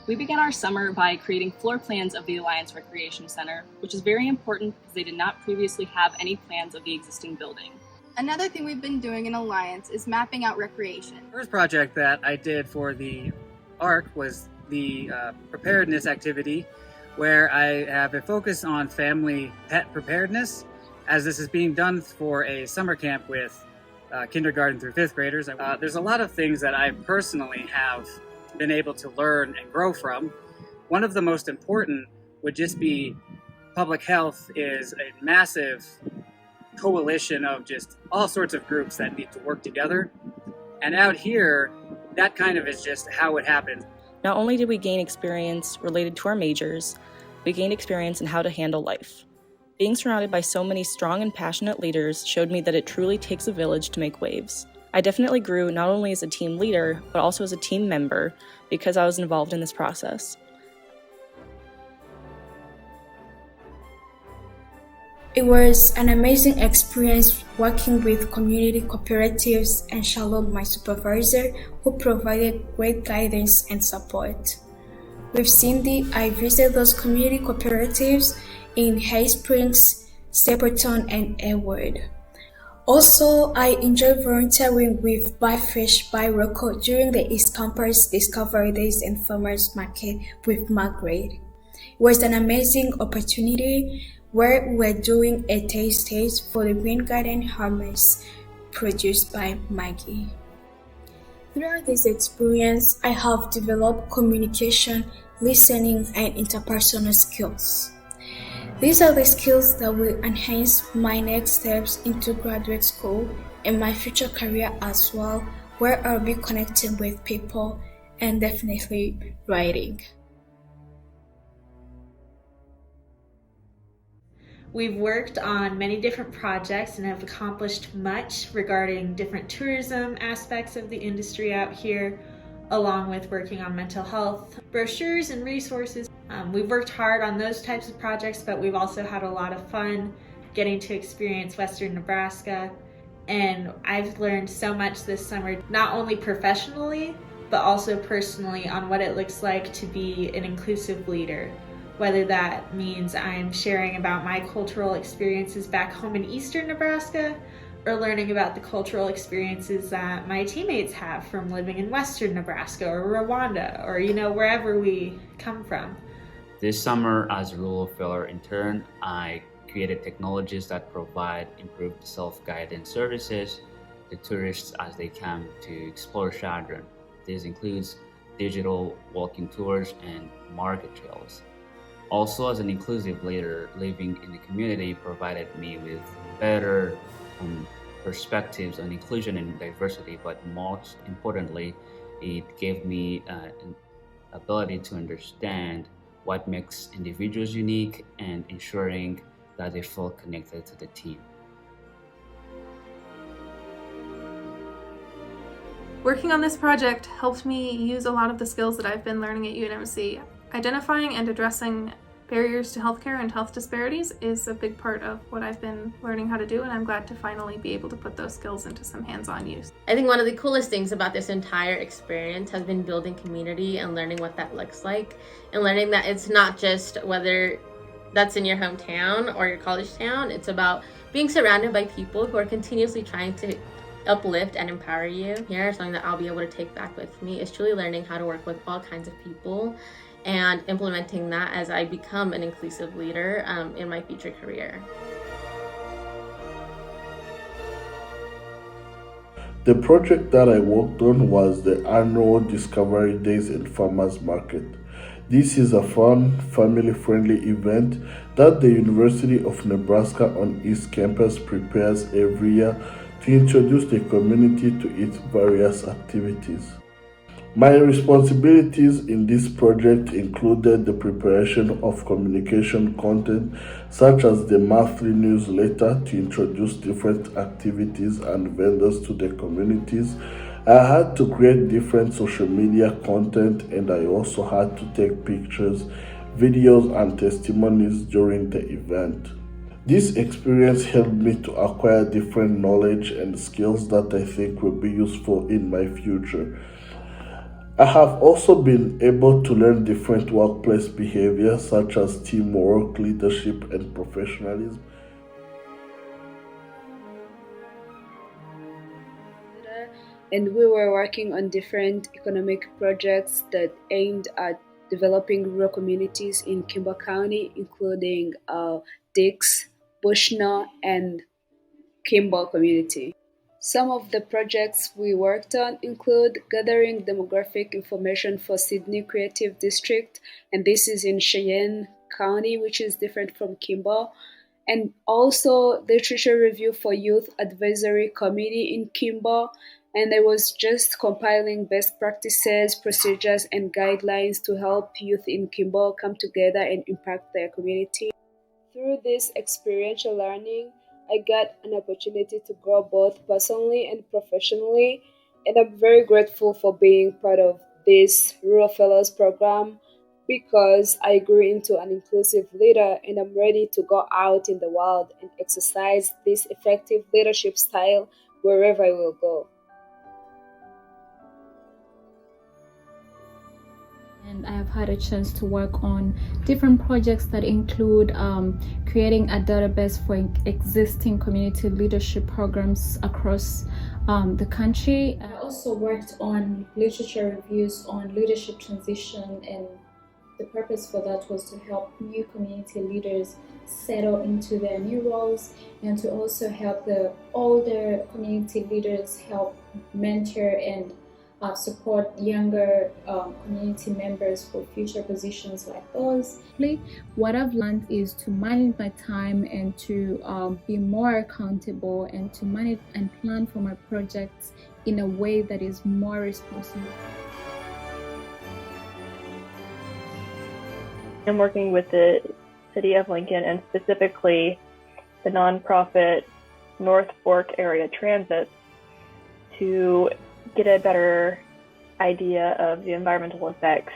We began our summer by creating floor plans of the Alliance Recreation Center, which is very important because they did not previously have any plans of the existing building. Another thing we've been doing in Alliance is mapping out recreation. The first project that I did for the ARC was the preparedness activity, where I have a focus on family pet preparedness, as this is being done for a summer camp with kindergarten through fifth graders. There's a lot of things that I personally have been able to learn and grow from. One of the most important would just be public health is a massive coalition of just all sorts of groups that need to work together. And out here, that kind of is just how it happens. Not only did we gain experience related to our majors, we gained experience in how to handle life. Being surrounded by so many strong and passionate leaders showed me that it truly takes a village to make waves. I definitely grew not only as a team leader, but also as a team member because I was involved in this process. It was an amazing experience working with community cooperatives and Shalom, my supervisor, who provided great guidance and support. With Cindy, I visited those community cooperatives in Hay Springs, Stapleton, and Elwood. Also, I enjoyed volunteering with Buy Fish, Buy Local during the East Campus Discovery Days and Farmers Market with Margaret. It was an amazing opportunity where we were doing a taste test for the Green Garden Hummus produced by Maggie. Throughout this experience, I have developed communication, listening, and interpersonal skills. These are the skills that will enhance my next steps into graduate school and my future career as well, where I'll be connecting with people and definitely writing. We've worked on many different projects and have accomplished much regarding different tourism aspects of the industry out here, along with working on mental health brochures and resources. We've worked hard on those types of projects, but we've also had a lot of fun getting to experience Western Nebraska. And I've learned so much this summer, not only professionally, but also personally on what it looks like to be an inclusive leader. Whether that means I'm sharing about my cultural experiences back home in Eastern Nebraska, or learning about the cultural experiences that my teammates have from living in Western Nebraska or Rwanda, or wherever we come from. This summer, as a rural fellow intern, I created technologies that provide improved self-guidance services to tourists as they come to explore Chadron. This includes digital walking tours and market trails. Also, as an inclusive leader, living in the community provided me with better perspectives on inclusion and diversity, but most importantly, it gave me an ability to understand what makes individuals unique and ensuring that they feel connected to the team. Working on this project helped me use a lot of the skills that I've been learning at UNMC. Identifying and addressing barriers to healthcare and health disparities is a big part of what I've been learning how to do, and I'm glad to finally be able to put those skills into some hands-on use. I think one of the coolest things about this entire experience has been building community and learning what that looks like, and learning that it's not just whether that's in your hometown or your college town. It's about being surrounded by people who are continuously trying to uplift and empower you. Here, something that I'll be able to take back with me is truly learning how to work with all kinds of people and implementing that as I become an inclusive leader in my future career. The project that I worked on was the annual Discovery Days and Farmers Market. This is a fun, family-friendly event that the University of Nebraska on East Campus prepares every year to introduce the community to its various activities. My responsibilities in this project included the preparation of communication content such as the monthly newsletter to introduce different activities and vendors to the communities. I had to create different social media content, and I also had to take pictures, videos, and testimonies during the event. This experience helped me to acquire different knowledge and skills that I think will be useful in my future. I have also been able to learn different workplace behaviors such as teamwork, leadership, and professionalism. And we were working on different economic projects that aimed at developing rural communities in Kimber County, including Dix, Bushnell, and Kimber community. Some of the projects we worked on include gathering demographic information for Sydney Creative District, and this is in Cheyenne County, which is different from Kimber, and also literature review for Youth Advisory Committee in Kimber. And I was just compiling best practices, procedures, and guidelines to help youth in Kimber come together and impact their community. Through this experiential learning, I got an opportunity to grow both personally and professionally, and I'm very grateful for being part of this Rural Fellows program because I grew into an inclusive leader and I'm ready to go out in the world and exercise this effective leadership style wherever I will go. And I have had a chance to work on different projects that include creating a database for existing community leadership programs across the country. I also worked on literature reviews on leadership transition, and the purpose for that was to help new community leaders settle into their new roles and to also help the older community leaders help mentor and support younger community members for future positions like those. What I've learned is to manage my time and to be more accountable and to manage and plan for my projects in a way that is more responsible. I'm working with the City of Lincoln and specifically the nonprofit North Fork Area Transit to get a better idea of the environmental effects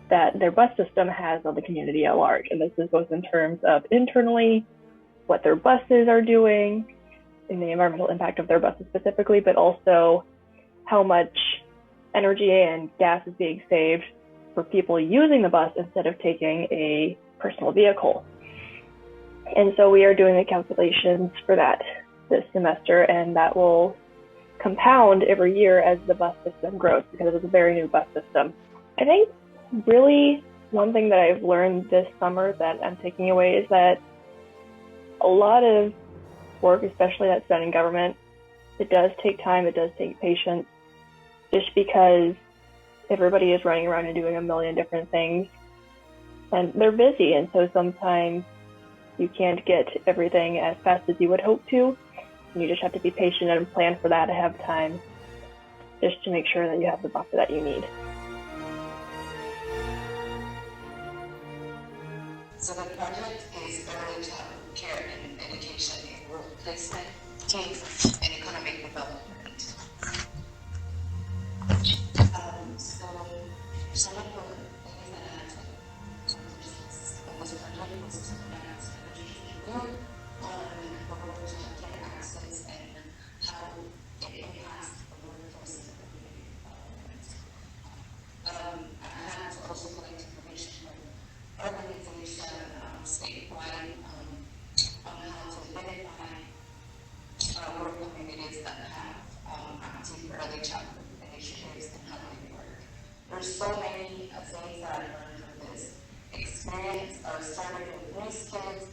that their bus system has on the community at large. And this is both in terms of internally, what their buses are doing, and the environmental impact of their buses specifically, but also how much energy and gas is being saved for people using the bus instead of taking a personal vehicle. And so we are doing the calculations for that this semester, and that will compound every year as the bus system grows because it is a very new bus system. I think really one thing that I've learned this summer that I'm taking away is that a lot of work, especially that's done in government, it does take time, it does take patience, just because everybody is running around and doing a million different things and they're busy, and so sometimes you can't get everything as fast as you would hope to. You just have to be patient and plan for that ahead of time just to make sure that you have the buffer that you need. So the project is early childhood care and education in rural placement, teams, and economic development. So some of the things that I had to accomplish in this project was to advance education on rural childcare access and how it impacts the workforce and the community development. I had to also collect information from organization statewide on how to identify rural communities that have active early childhood initiatives and how they work. There's so many things that I learned from this experience. I started with Miss Kids,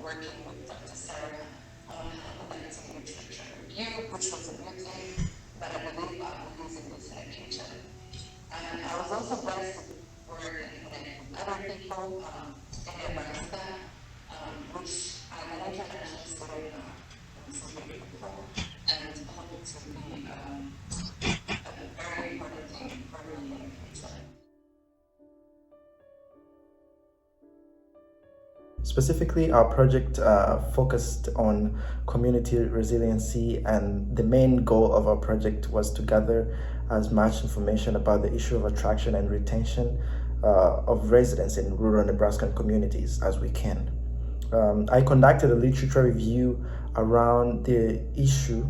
working with Dr. Sarah on conducting literature review, which was a new thing, but I believe I will use in this education. And I was also blessed to work and connect with other people in Nebraska, which I like international student before, and hope to be a very important thing for me in the future. Specifically, our project focused on community resiliency, and the main goal of our project was to gather as much information about the issue of attraction and retention of residents in rural Nebraskan communities as we can. I conducted a literature review around the issue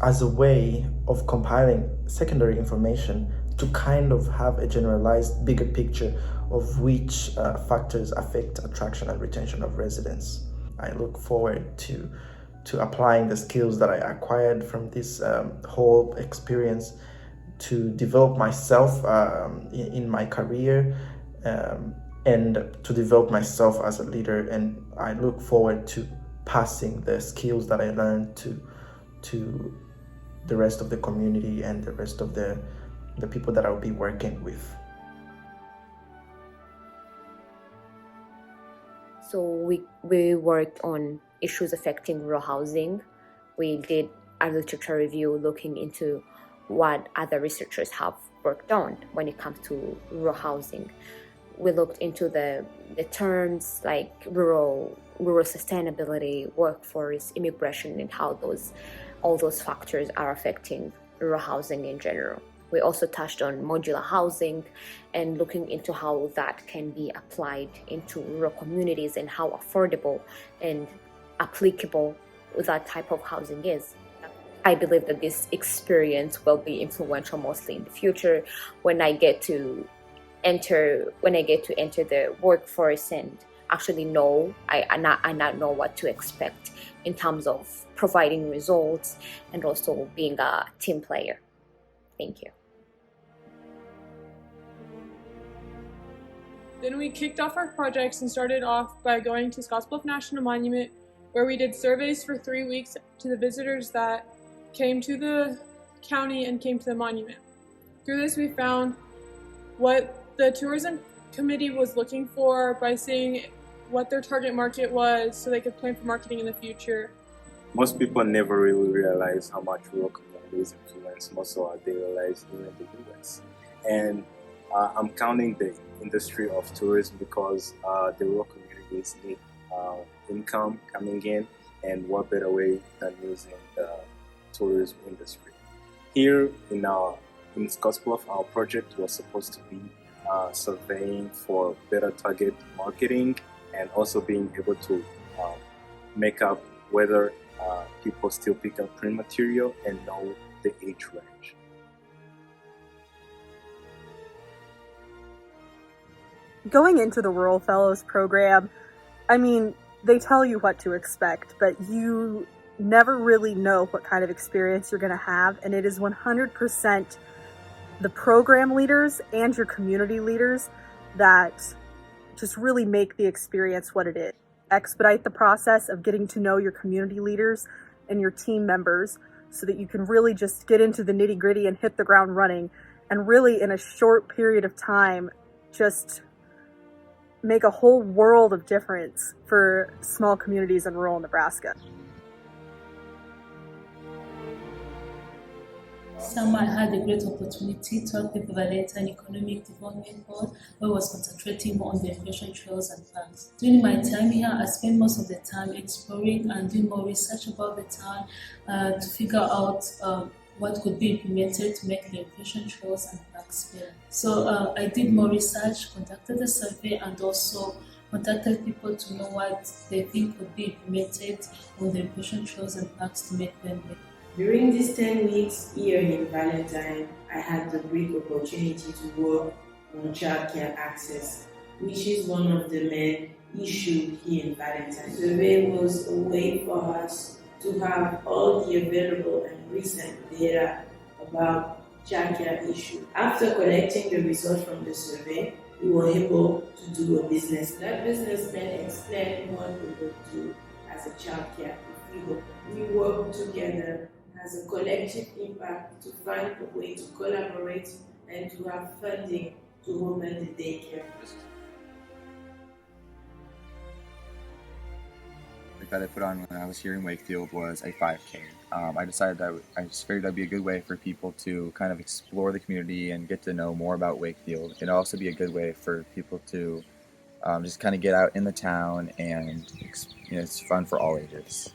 as a way of compiling secondary information to kind of have a generalized bigger picture of which factors affect attraction and retention of residents. I look forward to applying the skills that I acquired from this whole experience to develop myself in my career and to develop myself as a leader. And I look forward to passing the skills that I learned to the rest of the community and the rest of the people that I'll be working with. So we worked on issues affecting rural housing. We did a literature review looking into what other researchers have worked on when it comes to rural housing. We looked into the terms like rural sustainability, workforce, immigration, and how all those factors are affecting rural housing in general. We also touched on modular housing and looking into how that can be applied into rural communities and how affordable and applicable that type of housing is. I believe that this experience will be influential mostly in the future when I get to enter the workforce and actually know I now know what to expect in terms of providing results and also being a team player. Thank you. Then we kicked off our projects and started off by going to Scottsbluff National Monument, where we did surveys for 3 weeks to the visitors that came to the county and came to the monument. Through this, we found what the tourism committee was looking for by seeing what their target market was so they could plan for marketing in the future. Most people never really realize how much rural communities influence most of our daily lives here in the U.S. And I'm counting the industry of tourism because the rural communities need income coming in, and what better way than using the tourism industry. Here in Scottsbluff, our project was supposed to be surveying for better target marketing and also being able to make up whether people still pick up print material and know the age range. Going into the Rural Fellows program, I mean, they tell you what to expect, but you never really know what kind of experience you're going to have, and it is 100% the program leaders and your community leaders that just really make the experience what it is. Expedite the process of getting to know your community leaders and your team members so that you can really just get into the nitty-gritty and hit the ground running, and really in a short period of time just make a whole world of difference for small communities in rural Nebraska. Summer, I had a great opportunity to work with the Valentine Economic Development Board, where I was concentrating more on the recreation trails and parks. During my time here, I spent most of the time exploring and doing more research about the town to figure out what could be implemented to make the recreation trails and parks better. So I did more research, conducted a survey, and also contacted people to know what they think could be implemented on the recreation trails and parks to make them better. During these 10 weeks here in Valentine, I had the great opportunity to work on childcare access, which is one of the main issues here in Valentine. The survey was a way for us to have all the available and recent data about childcare issues. After collecting the results from the survey, we were able to do a business. That business plan explained what we would do as a childcare. We work together as a collective impact to find a way to collaborate and to have funding to open the daycare. That I put on when I was here in Wakefield was a 5K. I decided that I just figured that'd be a good way for people to kind of explore the community and get to know more about Wakefield. It'd also be a good way for people to just kind of get out in the town, and it's fun for all ages.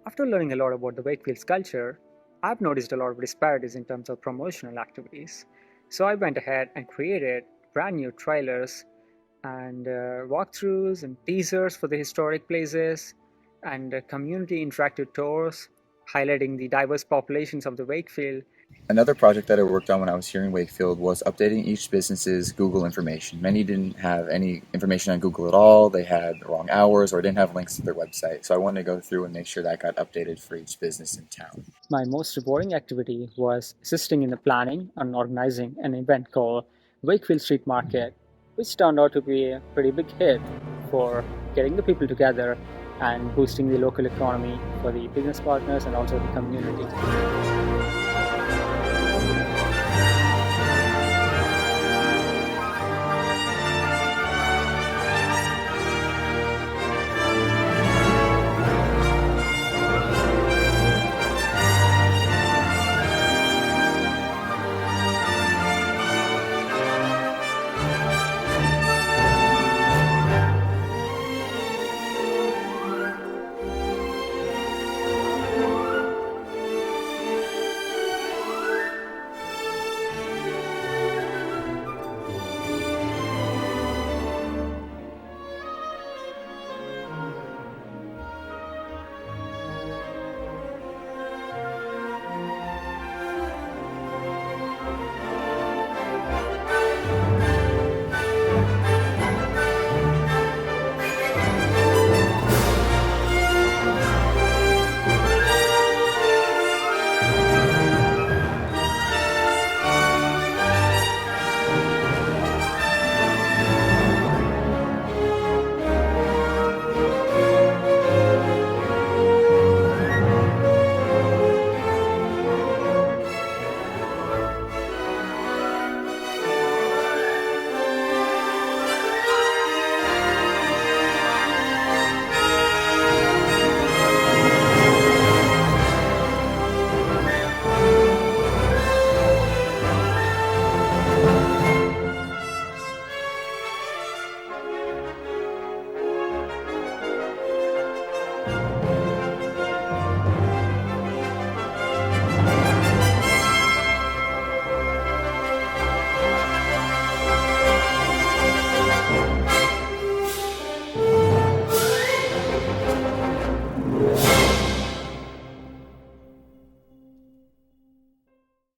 After learning a lot about the Wakefield's culture, I've noticed a lot of disparities in terms of promotional activities. So I went ahead and created brand new trailers and walkthroughs and teasers for the historic places and community interactive tours, highlighting the diverse populations of the Wakefield. Another project that I worked on when I was here in Wakefield was updating each business's Google information. Many didn't have any information on Google at all, they had the wrong hours, or didn't have links to their website. So I wanted to go through and make sure that got updated for each business in town. My most rewarding activity was assisting in the planning and organizing an event called Wakefield Street Market, which turned out to be a pretty big hit for getting the people together and boosting the local economy for the business partners and also the community.